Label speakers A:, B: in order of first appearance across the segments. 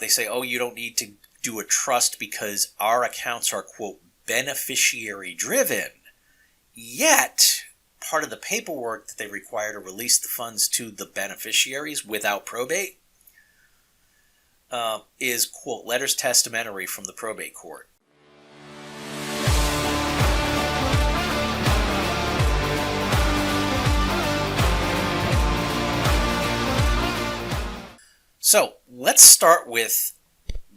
A: They say, oh, you don't need to do a trust because our accounts are, quote, beneficiary driven. Yet, part of the paperwork that they require to release the funds to the beneficiaries without probate is, quote, letters testamentary from the probate court. So let's start with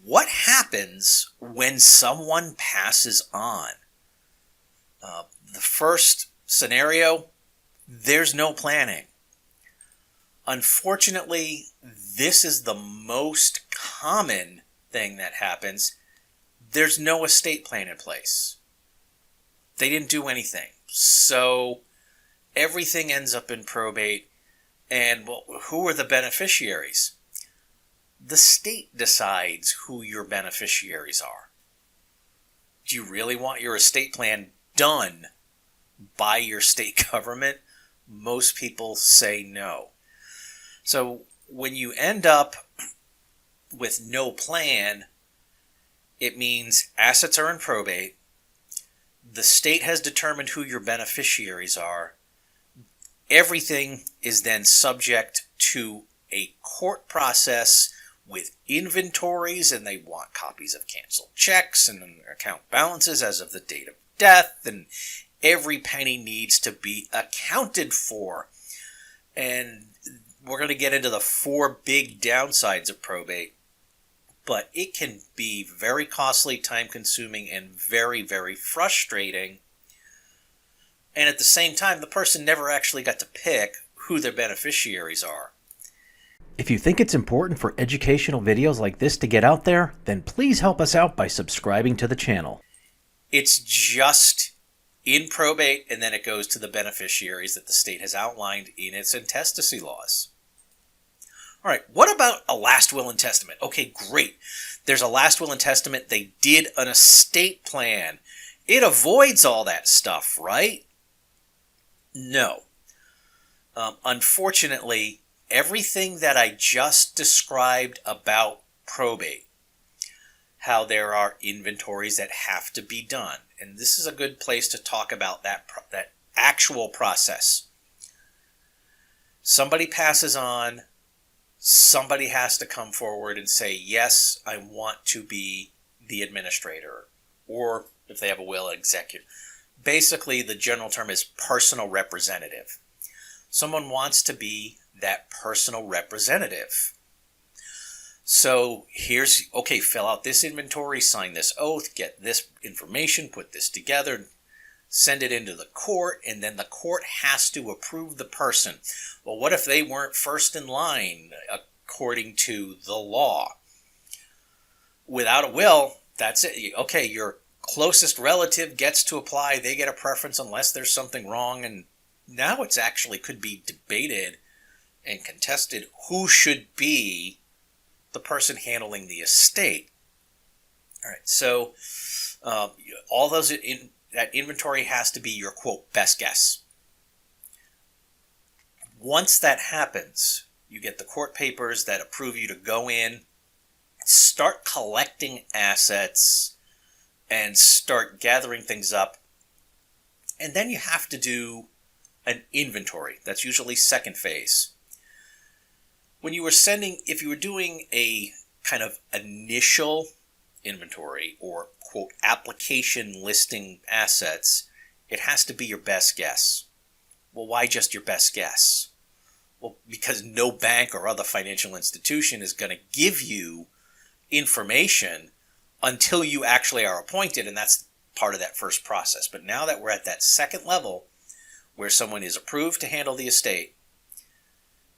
A: what happens when someone passes on. The first scenario, there's no planning. Unfortunately, this is the most common thing that happens. There's no estate plan in place. They didn't do anything. So everything ends up in probate. And well, who are the beneficiaries? The state decides who your beneficiaries are. Do you really want your estate plan done by your state government? Most people say no. So when you end up with no plan, it means assets are in probate. The state has determined who your beneficiaries are. Everything is then subject to a court process with inventories, and they want copies of canceled checks and account balances as of the date of death, and every penny needs to be accounted for. And we're going to get into the 4 big downsides of probate, but it can be very costly, time-consuming, and very, very frustrating. And at the same time, the person never actually got to pick who their beneficiaries are.
B: If you think it's important for educational videos like this to get out there, then please help us out by subscribing to the channel.
A: It's just in probate, and then it goes to the beneficiaries that the state has outlined in its intestacy laws. All right, what about a last will and testament? Okay, great. There's a last will and testament. They did an estate plan. It avoids all that stuff, right? No. Unfortunately, everything that I just described about probate, how there are inventories that have to be done, and this is a good place to talk about that actual process. Somebody passes on, somebody has to come forward and say, yes, I want to be the administrator, or if they have a will, executor. Basically, the general term is personal representative. Someone wants to be that personal representative. So here's, okay, fill out this inventory, sign this oath, get this information, put this together, send it into the court, and then the court has to approve the person. Well, what if they weren't first in line according to the law? Without a will, that's it. Okay, your closest relative gets to apply. They get a preference unless there's something wrong. And now it's actually could be debated and contested who should be the person handling the estate. All right, so all those that inventory has to be your, quote, best guess. Once that happens, you get the court papers that approve you to go in, start collecting assets, and start gathering things up. And then you have to do an inventory. That's usually second phase. When you were if you were doing a kind of initial inventory or, quote, application listing assets, it has to be your best guess. Well, why just your best guess? Well, because no bank or other financial institution is going to give you information until you actually are appointed, and that's part of that first process. But now that we're at that second level where someone is approved to handle the estate,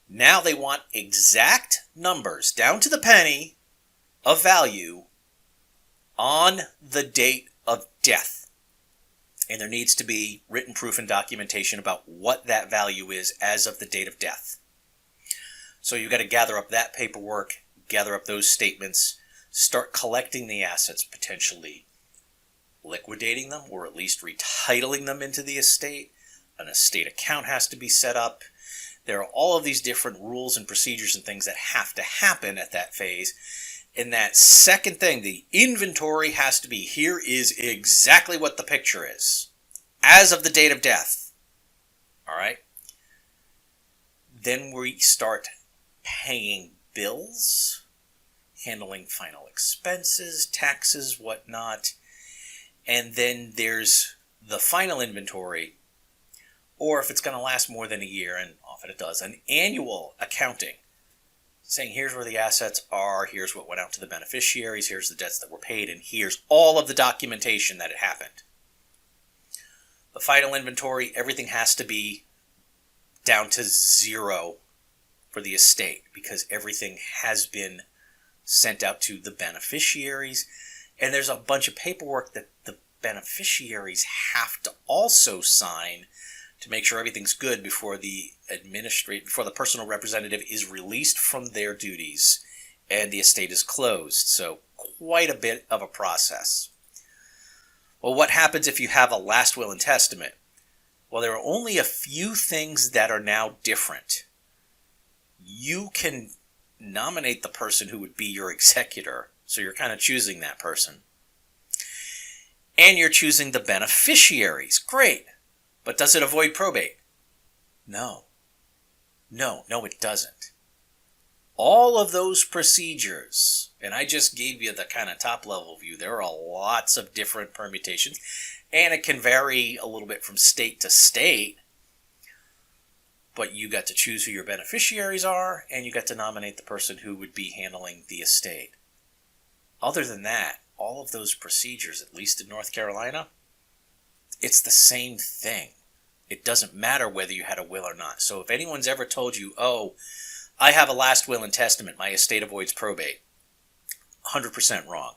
A: now they want exact numbers, down to the penny, of value on the date of death. And there needs to be written proof and documentation about what that value is as of the date of death. So you've got to gather up that paperwork, gather up those statements, start collecting the assets, potentially liquidating them or at least retitling them into the estate. An estate account has to be set up. There are all of these different rules and procedures and things that have to happen at that phase. in that second thing, the inventory has to be, here is exactly what the picture is, as of the date of death. All right? Then we start paying bills, handling final expenses, taxes, whatnot. And then there's the final inventory, or if it's going to last more than a year, and often it does, an annual accounting, saying here's where the assets are, here's what went out to the beneficiaries, here's the debts that were paid, and here's all of the documentation that it happened. The final inventory, everything has to be down to zero for the estate because everything has been sent out to the beneficiaries, and there's a bunch of paperwork that the beneficiaries have to also sign to make sure everything's good before the personal representative is released from their duties and the estate is closed. So quite a bit of a process. Well, what happens if you have a last will and testament? Well, there are only a few things that are now different. You can nominate the person who would be your executor, so you're kind of choosing that person. And you're choosing the beneficiaries. Great. But does it avoid probate? No, it doesn't. All of those procedures, and I just gave you the kind of top level view, there are lots of different permutations, and it can vary a little bit from state to state, but you got to choose who your beneficiaries are, and you got to nominate the person who would be handling the estate. Other than that, all of those procedures, at least in North Carolina, it's the same thing. It doesn't matter whether you had a will or not. So if anyone's ever told you, oh, I have a last will and testament, my estate avoids probate, 100% wrong.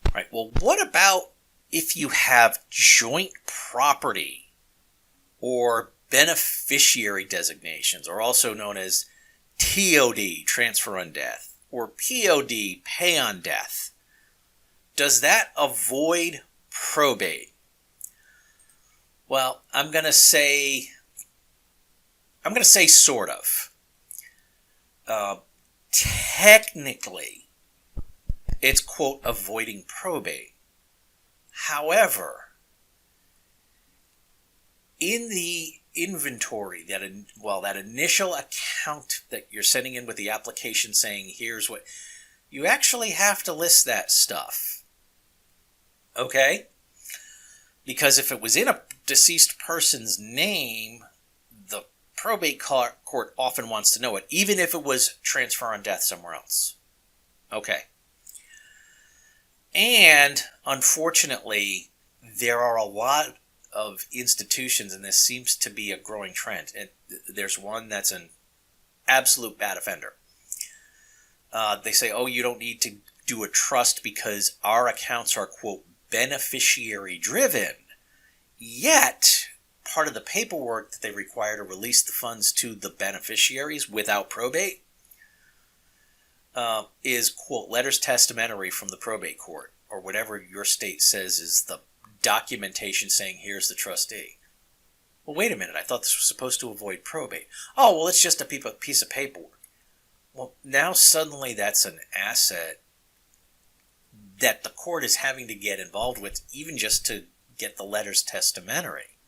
A: All right, well, what about if you have joint property or beneficiary designations, or also known as TOD, transfer on death, or POD, pay on death? Does that avoid probate? Well, I'm going to say sort of. Technically, it's, quote, avoiding probate. However, in the inventory, that initial account that you're sending in with the application saying, here's what, you actually have to list that stuff. Okay? Because if it was in a deceased person's name, the probate court often wants to know it, even if it was transfer on death somewhere else. Okay. And, unfortunately, there are a lot of institutions, and this seems to be a growing trend, and there's one that's an absolute bad offender. They say, oh, you don't need to do a trust because our accounts are, quote, beneficiary driven. Yet, part of the paperwork that they require to release the funds to the beneficiaries without probate is, quote, letters testamentary from the probate court, or whatever your state says is the documentation saying here's the trustee. Well, wait a minute, I thought this was supposed to avoid probate. Oh, well, it's just a piece of paperwork. Well, now suddenly that's an asset that the court is having to get involved with, even just to get the letters testamentary.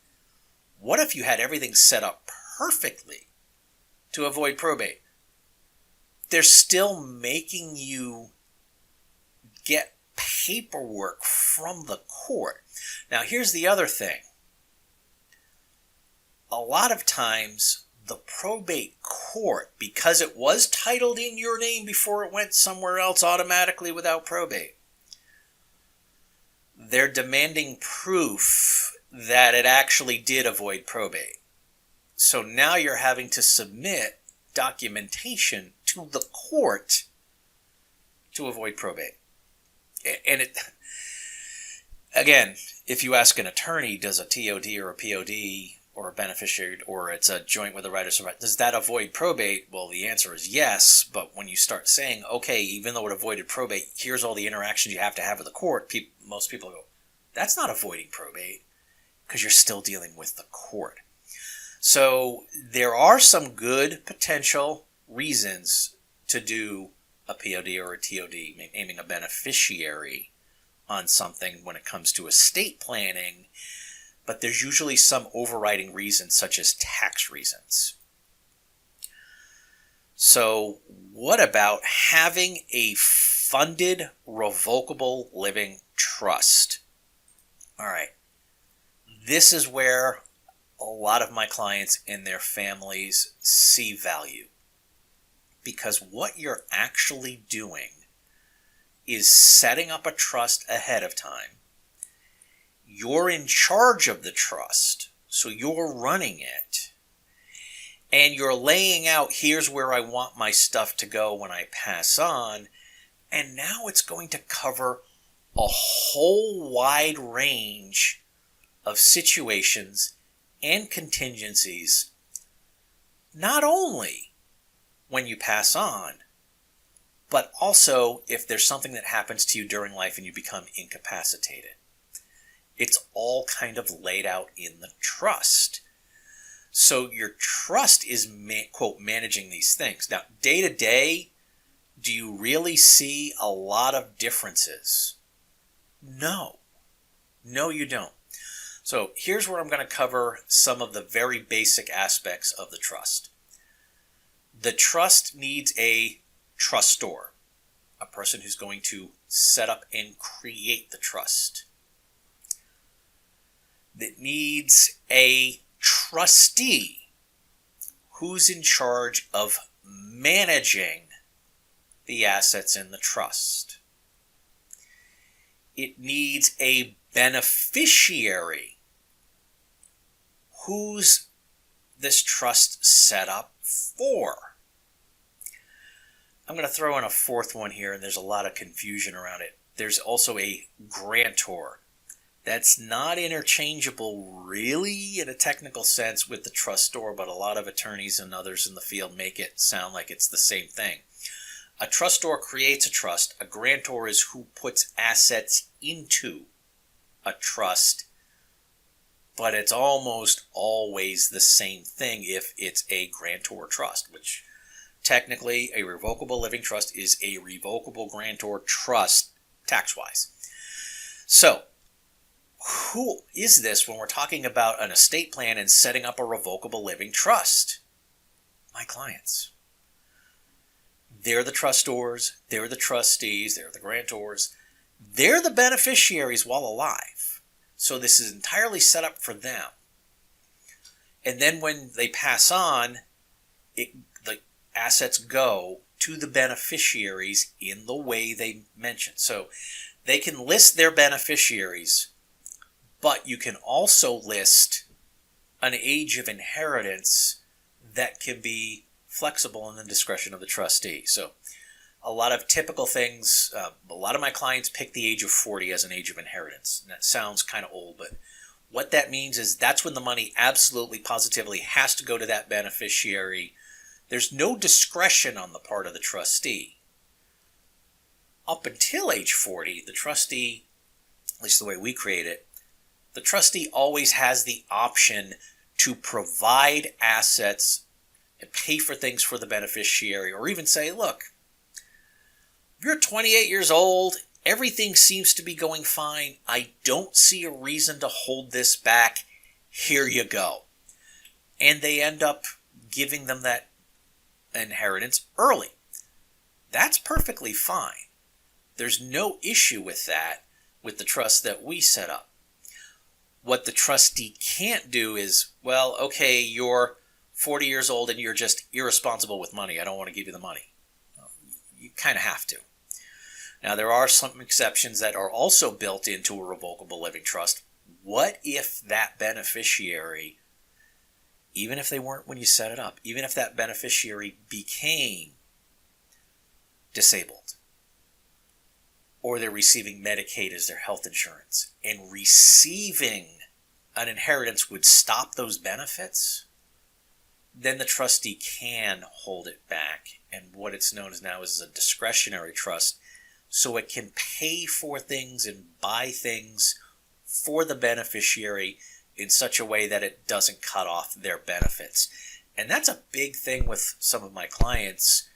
A: What if you had everything set up perfectly to avoid probate? They're still making you get paperwork from the court. Now, here's the other thing. A lot of times, the probate court, because it was titled in your name before it went somewhere else automatically without probate, they're demanding proof that it actually did avoid probate. So now you're having to submit documentation to the court to avoid probate. And it, again, if you ask an attorney, does a TOD or a POD or a beneficiary, or it's a joint with a right of survival, does that avoid probate? Well, the answer is yes, but when you start saying, okay, even though it avoided probate, here's all the interactions you have to have with the court, most people go, that's not avoiding probate, because you're still dealing with the court. So there are some good potential reasons to do a POD or a TOD, naming a beneficiary on something when it comes to estate planning, but there's usually some overriding reason, such as tax reasons. So what about having a funded revocable living trust? All right. This is where a lot of my clients and their families see value, because what you're actually doing is setting up a trust ahead of time. You're in charge of the trust, so you're running it. And you're laying out, here's where I want my stuff to go when I pass on. And now it's going to cover a whole wide range of situations and contingencies, not only when you pass on, but also if there's something that happens to you during life and you become incapacitated. It's all kind of laid out in the trust. So your trust is, quote, managing these things. Now, day to day, do you really see a lot of differences? No. No, you don't. So here's where I'm going to cover some of the very basic aspects of the trust. The trust needs a trustor, a person who's going to set up and create the trust. It needs a trustee who's in charge of managing the assets in the trust. It needs a beneficiary who's this trust set up for. I'm going to throw in a fourth one here, and there's a lot of confusion around it. There's also a grantor. That's not interchangeable really in a technical sense with the trustor, but a lot of attorneys and others in the field make it sound like it's the same thing. A trustor creates a trust. A grantor is who puts assets into a trust, but it's almost always the same thing if it's a grantor trust, which technically a revocable living trust is a revocable grantor trust tax-wise. So, who is this when we're talking about an estate plan and setting up a revocable living trust? My clients. They're the trustors, they're the trustees, they're the grantors, they're the beneficiaries while alive. So this is entirely set up for them. And then when they pass on, the assets go to the beneficiaries in the way they mentioned. So they can list their beneficiaries, but you can also list an age of inheritance that can be flexible in the discretion of the trustee. So a lot of typical things, a lot of my clients pick the age of 40 as an age of inheritance. And that sounds kind of old, but what that means is that's when the money absolutely positively has to go to that beneficiary. There's no discretion on the part of the trustee. Up until age 40, the trustee, at least the way we create it, the trustee always has the option to provide assets and pay for things for the beneficiary, or even say, look, you're 28 years old, everything seems to be going fine, I don't see a reason to hold this back, here you go. And they end up giving them that inheritance early. That's perfectly fine. There's no issue with that with the trust that we set up. What the trustee can't do is, well, okay, you're 40 years old and you're just irresponsible with money. I don't want to give you the money. You kind of have to. Now, there are some exceptions that are also built into a revocable living trust. What if that beneficiary, even if they weren't when you set it up, even if that beneficiary became disabled, or they're receiving Medicaid as their health insurance, and receiving an inheritance would stop those benefits? Then the trustee can hold it back, and what it's known as now is a discretionary trust, so it can pay for things and buy things for the beneficiary in such a way that it doesn't cut off their benefits. And that's a big thing with some of my clients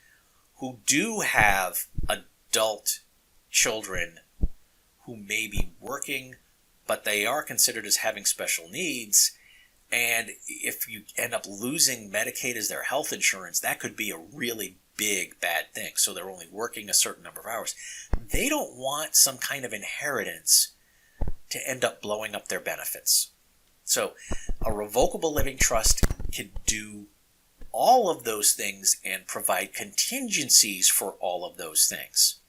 A: who do have adult children who may be working, but they are considered as having special needs. And if you end up losing Medicaid as their health insurance, that could be a really big bad thing. So they're only working a certain number of hours. They don't want some kind of inheritance to end up blowing up their benefits. So a revocable living trust can do all of those things and provide contingencies for all of those things.